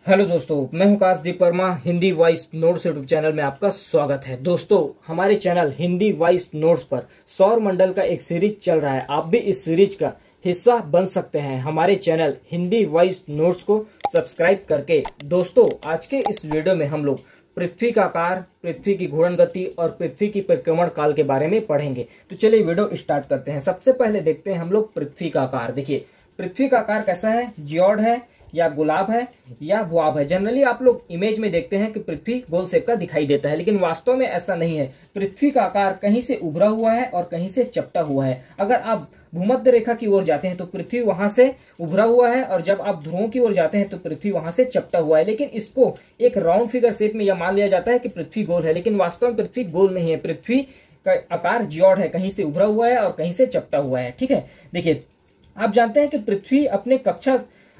Hello दोस्तों, मैं हूं Kashdeep Verma. Hindi voice notes YouTube channel में आपका स्वागत है। दोस्तों, हमारे चैनल हिंदी वॉइस नोट्स पर सौर मंडल का एक सीरीज चल रहा है। आप भी इस सीरीज का हिस्सा बन सकते हैं हमारे चैनल हिंदी वॉइस नोट्स को सब्सक्राइब करके। दोस्तों, आज के इस वीडियो में हम लोग पृथ्वी का आकार, पृथ्वी की घूर्णन गति और पृथ्वी की परिक्रमण काल के बारे में पढ़ेंगे। तो चलिए वीडियो स्टार्ट करते हैं। सबसे पहले देखते हैं हम लोग पृथ्वी का आकार। देखिए, पृथ्वी का आकार कैसा है? जियोड है या गुलाब है या भुआब है। जनरली आप लोग इमेज में देखते हैं कि पृथ्वी गोल शेप का दिखाई देता है, लेकिन वास्तव में ऐसा नहीं है। पृथ्वी का आकार कहीं से उभरा हुआ है और कहीं से चपटा हुआ है। अगर आप भूमध्य रेखा की ओर जाते हैं तो पृथ्वी वहां से उभरा हुआ है, और जब आप ध्रुवों की ओर जाते हैं तो पृथ्वी वहां से चपटा हुआ है। लेकिन इसको एक राउंड फिगर शेप में यह मान लिया जाता है कि पृथ्वी गोल है, लेकिन वास्तव में पृथ्वी गोल नहीं है। पृथ्वी का आकार जियोड है, कहीं से उभरा हुआ है और कहीं से चपटा हुआ है। ठीक है, देखिए, आप जानते हैं कि पृथ्वी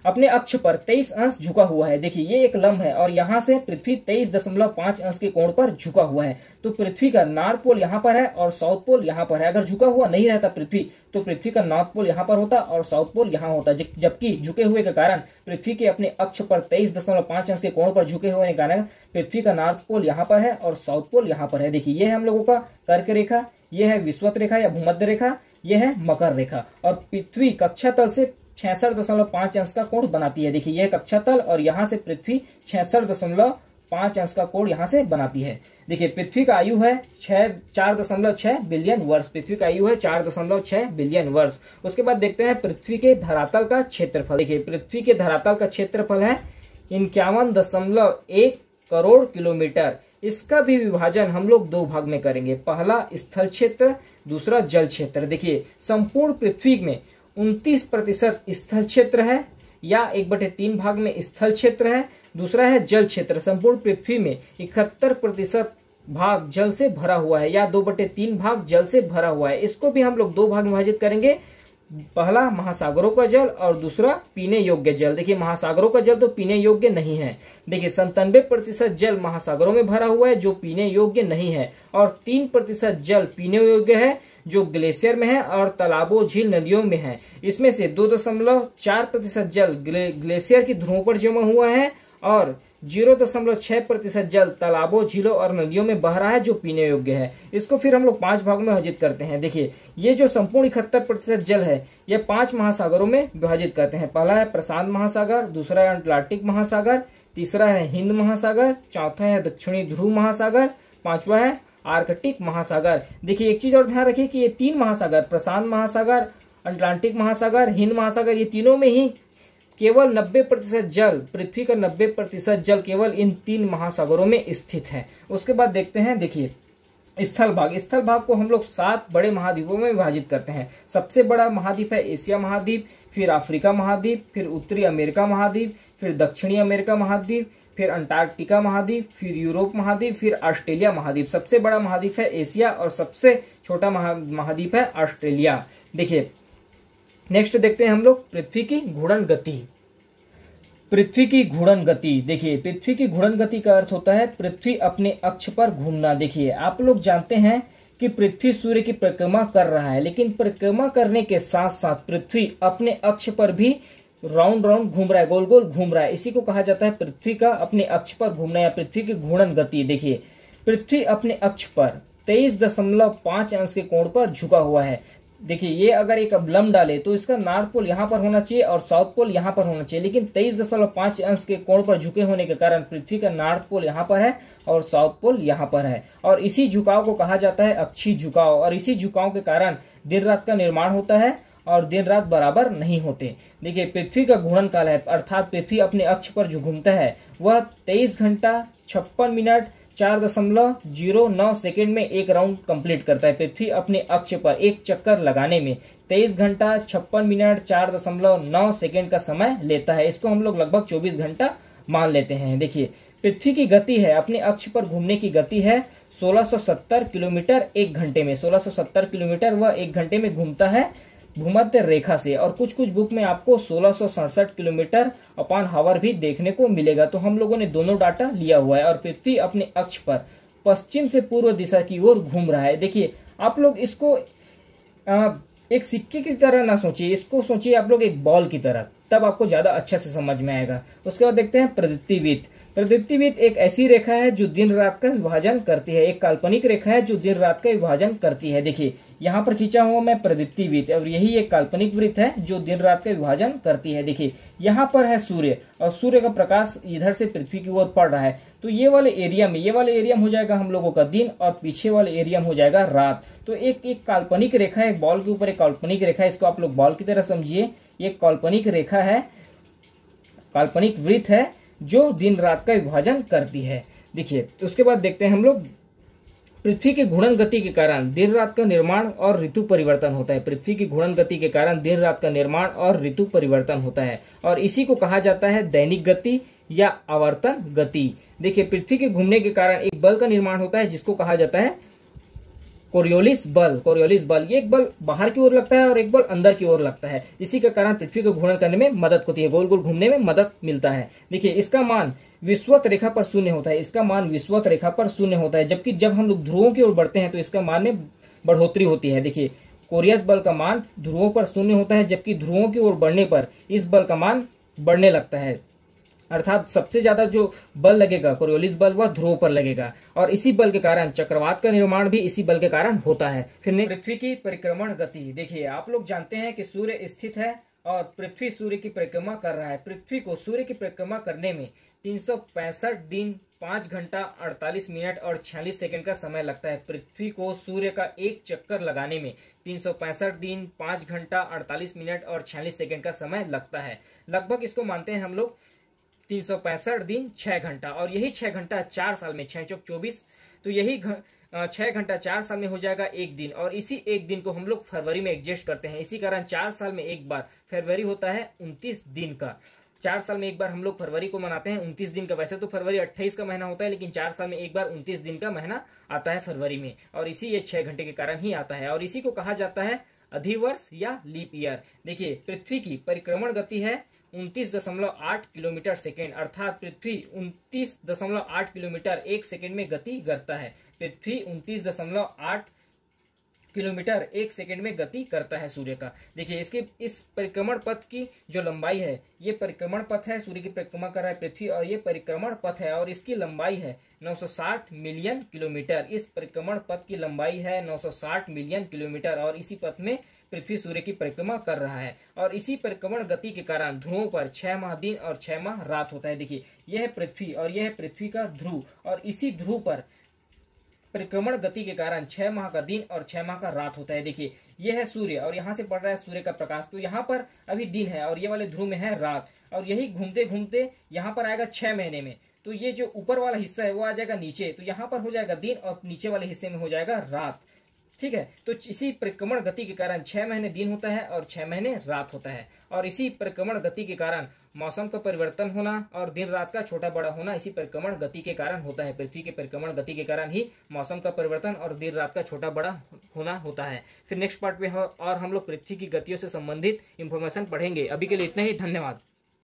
अपने अक्ष पर 23 अंश झुका हुआ है। देखिए, ये एक लंब है और यहाँ से पृथ्वी 23.5 अंश के कोण पर झुका हुआ है। तो पृथ्वी का नॉर्थ पोल यहाँ पर है और साउथ पोल यहाँ पर है। अगर झुका हुआ नहीं रहता पृथ्वी, तो पृथ्वी का नॉर्थ पोल यहाँ पर होता और साउथ पोल यहाँ होता। जबकि झुके हुए के कारण पृथ्वी के अपने अक्ष पर 23.5 अंश के कोण पर झुके हुए के कारण पृथ्वी का नॉर्थ पोल यहाँ पर है और साउथ पोल यहाँ पर है। देखिए, ये है हम लोगों का कर्क रेखा, ये है विषुवत रेखा या भूमध्य रेखा, ये है मकर रेखा। और पृथ्वी कक्षा तल से 66.5 अंश का कोण बनाती है। देखिए, यह कक्षा तल और यहाँ से पृथ्वी 66.5 अंश का कोण यहाँ से बनाती है। देखिए, पृथ्वी का आयु है 4.6 बिलियन वर्ष। पृथ्वी का आयु है 4.6 बिलियन वर्ष। उसके बाद देखते हैं पृथ्वी के धरातल का क्षेत्रफल। देखिए, पृथ्वी के धरातल का क्षेत्रफल है 51.1 करोड़ किलोमीटर। इसका भी विभाजन हम लोग दो भाग में करेंगे। पहला स्थल क्षेत्र, दूसरा जल क्षेत्र। देखिए, संपूर्ण पृथ्वी में 29% स्थल क्षेत्र है या 1/3 भाग में स्थल क्षेत्र है। दूसरा है जल क्षेत्र। संपूर्ण पृथ्वी में 71% भाग जल से भरा हुआ है या 2/3 भाग जल से भरा हुआ है। इसको भी हम लोग दो भाग में विभाजित करेंगे। पहला महासागरों का जल और दूसरा पीने योग्य जल। देखिए, महासागरों का जल तो पीने योग्य नहीं है। देखिए, 97% जल महासागरों में भरा हुआ है जो पीने योग्य नहीं है, और 3% जल पीने योग्य है जो ग्लेशियर में है और तालाबों, झील, नदियों में है। इसमें से 2.4% जल ग्लेशियर की ध्रुवों पर जमा हुआ है और 0.6% जल तालाबों, झीलों और नदियों में बह रहा है जो पीने योग्य है। इसको फिर हम लोग 5 भागों में विभाजित करते हैं। देखिए, ये जो संपूर्ण 71% जल है ये 5 महासागरों में विभाजित करते हैं। पहला है प्रशांत महासागर, दूसरा है अटलांटिक महासागर, तीसरा है हिंद महासागर, चौथा है दक्षिणी ध्रुव महासागर, पांचवा है आर्कटिक महासागर। देखिए, एक चीज और ध्यान रखिए कि ये 3 महासागर, प्रशांत महासागर, अटलांटिक महासागर, हिंद महासागर, ये तीनों में ही केवल 90% जल, पृथ्वी का 90% जल केवल इन 3 महासागरों में स्थित है। उसके बाद देखते हैं, देखिए, स्थल भाग। स्थल भाग को हम लोग 7 बड़े महाद्वीपों में विभाजित करते हैं। सबसे बड़ा महाद्वीप है एशिया महाद्वीप, फिर अफ्रीका महाद्वीप, फिर उत्तरी अमेरिका महाद्वीप, फिर दक्षिणी अमेरिका महाद्वीप, फिर अंटार्कटिका महाद्वीप, फिर यूरोप महाद्वीप, फिर ऑस्ट्रेलिया महाद्वीप। सबसे बड़ा महाद्वीप है एशिया और सबसे छोटा महाद्वीप है ऑस्ट्रेलिया। देखिए, नेक्स्ट देखते हैं हम लोग पृथ्वी की घूर्णन गति। पृथ्वी की घूर्णन गति। देखिए, पृथ्वी की घूर्णन गति का अर्थ होता है पृथ्वी अपने अक्ष पर घूमना। देखिए, आप लोग जानते हैं कि पृथ्वी सूर्य की परिक्रमा कर रहा है, लेकिन परिक्रमा करने के साथ साथ पृथ्वी अपने अक्ष पर भी राउंड राउंड घूम रहा है, गोल गोल घूम रहा है। इसी को कहा जाता है पृथ्वी का अपने अक्ष पर घूमना या पृथ्वी की घूर्णन गति। देखिए, पृथ्वी अपने अक्ष पर 23.5 अंश के कोण पर झुका हुआ है। देखिए, ये अगर एक लंब डाले तो इसका नॉर्थ पोल यहाँ पर होना चाहिए और साउथ पोल यहाँ पर होना चाहिए, लेकिन 23.5 अंश के कोण पर झुके होने के कारण पृथ्वी का नॉर्थ पोल यहाँ पर है और साउथ पोल यहाँ पर है। और इसी झुकाव को कहा जाता है अक्षीय झुकाव, और इसी झुकाव के कारण दिन रात का निर्माण होता है और दिन रात बराबर नहीं होते। देखिए, पृथ्वी का घूर्णन काल है, अर्थात पृथ्वी अपने अक्ष पर जो घूमता है वह 23 घंटा 56 मिनट 4.09 सेकेंड में एक राउंड कंप्लीट करता है। पृथ्वी अपने अक्ष पर एक चक्कर लगाने में 23 घंटा 56 मिनट 4.9 सेकेंड का समय लेता है। इसको हम लोग लगभग 24 घंटा मान लेते हैं। देखिए, पृथ्वी की गति है, अपने अक्ष पर घूमने की गति है 1670 किलोमीटर 1 घंटे में। 1670 किलोमीटर वह 1 घंटे में घूमता है भूमध्य रेखा से, और कुछ कुछ बुक में आपको 1667 किलोमीटर अपॉन हावर भी देखने को मिलेगा। तो हम लोगों ने दोनों डाटा लिया हुआ है, और पृथ्वी अपने अक्ष पर पश्चिम से पूर्व दिशा की ओर घूम रहा है। देखिए, आप लोग इसको एक सिक्के की तरह ना सोचिए, इसको सोचिए आप लोग एक बॉल की तरह। तब आपको ज्यादा अच्छा से समझ में आएगा। उसके बाद देखते हैं प्रदीप्तिवृत्त। प्रदीप्तिवृत्त एक ऐसी रेखा है जो दिन रात का विभाजन करती है, एक काल्पनिक रेखा है जो दिन रात का विभाजन करती है। देखिए यहाँ पर खींचा हुआ मैं प्रदीप्तिवृत्त, और यही एक काल्पनिक वृत्त है जो दिन रात का विभाजन करती है। देखिए यहाँ पर है सूर्य, और सूर्य का प्रकाश इधर से पृथ्वी की ओर पड़ रहा है, तो ये वाले एरिया में हो जाएगा हम लोगों का दिन, और पीछे वाले एरिया में हो जाएगा रात। तो एक काल्पनिक रेखा है, एक बॉल के ऊपर एक काल्पनिक रेखा है, इसको आप लोग बॉल की तरह समझिए। ये काल्पनिक रेखा है, काल्पनिक वृत्त है जो दिन रात का विभाजन करती है। देखिए उसके बाद देखते हैं हम लोग पृथ्वी की घूर्णन गति के कारण दिन रात का निर्माण और ऋतु परिवर्तन होता है। पृथ्वी की घूर्णन गति के कारण दिन रात का निर्माण और ऋतु परिवर्तन होता है, और इसी को कहा जाता है दैनिक गति या आवर्तन गति। देखिए पृथ्वी के घूमने के कारण एक बल का निर्माण होता है जिसको कहा जाता है कोरियोलिस बल। कोरियोलिस बल, ये एक बल बाहर की ओर लगता है और एक बल अंदर की ओर लगता है। इसी के कारण पृथ्वी को घूर्णन करने में मदद होती है, गोल गोल घूमने में मदद मिलता है। देखिए इसका मान विषुवत रेखा पर शून्य होता है, इसका मान विषुवत रेखा पर शून्य होता है, जबकि जब हम लोग ध्रुवों की ओर बढ़ते हैं तो इसका मान में बढ़ोतरी होती है। देखिए कोरियस बल का मान ध्रुवों पर शून्य होता है, जबकि ध्रुवों की ओर बढ़ने पर इस बल का मान बढ़ने लगता है, अर्थात सबसे ज्यादा जो बल लगेगा कोरियोलिस बल वह ध्रुव पर लगेगा, और इसी बल के कारण चक्रवात का निर्माण भी इसी बल के कारण होता है। फिर पृथ्वी की परिक्रमण गति। देखिए आप लोग जानते हैं कि सूर्य स्थित है और पृथ्वी सूर्य की परिक्रमा कर रहा है। पृथ्वी को सूर्य की परिक्रमा करने में 365 दिन 5 घंटा 48 मिनट और 46 सेकंड का समय लगता है। पृथ्वी को सूर्य का एक चक्कर लगाने में 365 दिन 5 घंटा 48 मिनट और 46 सेकंड का समय लगता है। लगभग इसको मानते हैं हम लोग 365 दिन 6 घंटा, और यही 6 घंटा 4 साल में 6 चौक 24, तो यही 6 घंटा 4 साल में हो जाएगा एक दिन, और इसी एक दिन को हम लोग फरवरी में एडजस्ट करते हैं। इसी कारण 4 साल में एक बार फरवरी होता है 29 दिन का। 4 साल में एक बार हम लोग फरवरी को मनाते हैं 29 दिन का। वैसे तो फरवरी 28 का महीना होता है, लेकिन 4 साल में एक बार 29 दिन का महीना आता है फरवरी में, और इसी ये 6 घंटे के कारण ही आता है, और इसी को कहा जाता है अधिवर्ष या लीप ईयर। देखिए पृथ्वी की परिक्रमण गति है 29.8 किलोमीटर सेकेंड, अर्थात पृथ्वी 29.8 किलोमीटर एक सेकेंड में गति करता है। पृथ्वी 29.8 किलोमीटर एक सेकेंड में गति करता है सूर्य का। देखिए इसके इस परिक्रमण पथ की जो लंबाई है, ये परिक्रमण पथ है, सूर्य की परिक्रमा कर रहा है पृथ्वी, और ये परिक्रमण पथ है, और इसकी लंबाई है 960 मिलियन किलोमीटर। इस परिक्रमण पथ की लंबाई है 960 मिलियन किलोमीटर, और इसी पथ में पृथ्वी सूर्य की परिक्रमा कर रहा है, और इसी परिक्रमण गति के कारण ध्रुवों पर 6 माह दिन और 6 माह रात होता है। देखिए यह है पृथ्वी, और यह है पृथ्वी का ध्रुव, और इसी ध्रुव पर परिक्रमण गति के कारण 6 माह का दिन और 6 माह का रात होता है। देखिए यह है सूर्य, और यहाँ से पड़ रहा है सूर्य का प्रकाश, तो यहाँ पर अभी दिन है और ये वाले ध्रुव में है रात, और यही घूमते घूमते यहाँ पर आएगा 6 महीने में, तो ये जो ऊपर वाला हिस्सा है वो आ जाएगा नीचे, तो यहाँ पर हो जाएगा दिन और नीचे वाले हिस्से में हो जाएगा रात। ठीक है, तो इसी परिक्रमण गति के कारण 6 महीने दिन होता है और 6 महीने रात होता है, और इसी परिक्रमण गति के कारण मौसम का परिवर्तन होना और दिन रात का छोटा बड़ा होना इसी परिक्रमण गति के कारण होता है। पृथ्वी के परिक्रमण गति के कारण ही मौसम का परिवर्तन और दिन रात का छोटा बड़ा होना होता है। फिर नेक्स्ट पार्ट में और हम लोग पृथ्वी की गतियों से संबंधित इंफॉर्मेशन पढ़ेंगे। अभी के लिए इतना ही, धन्यवाद।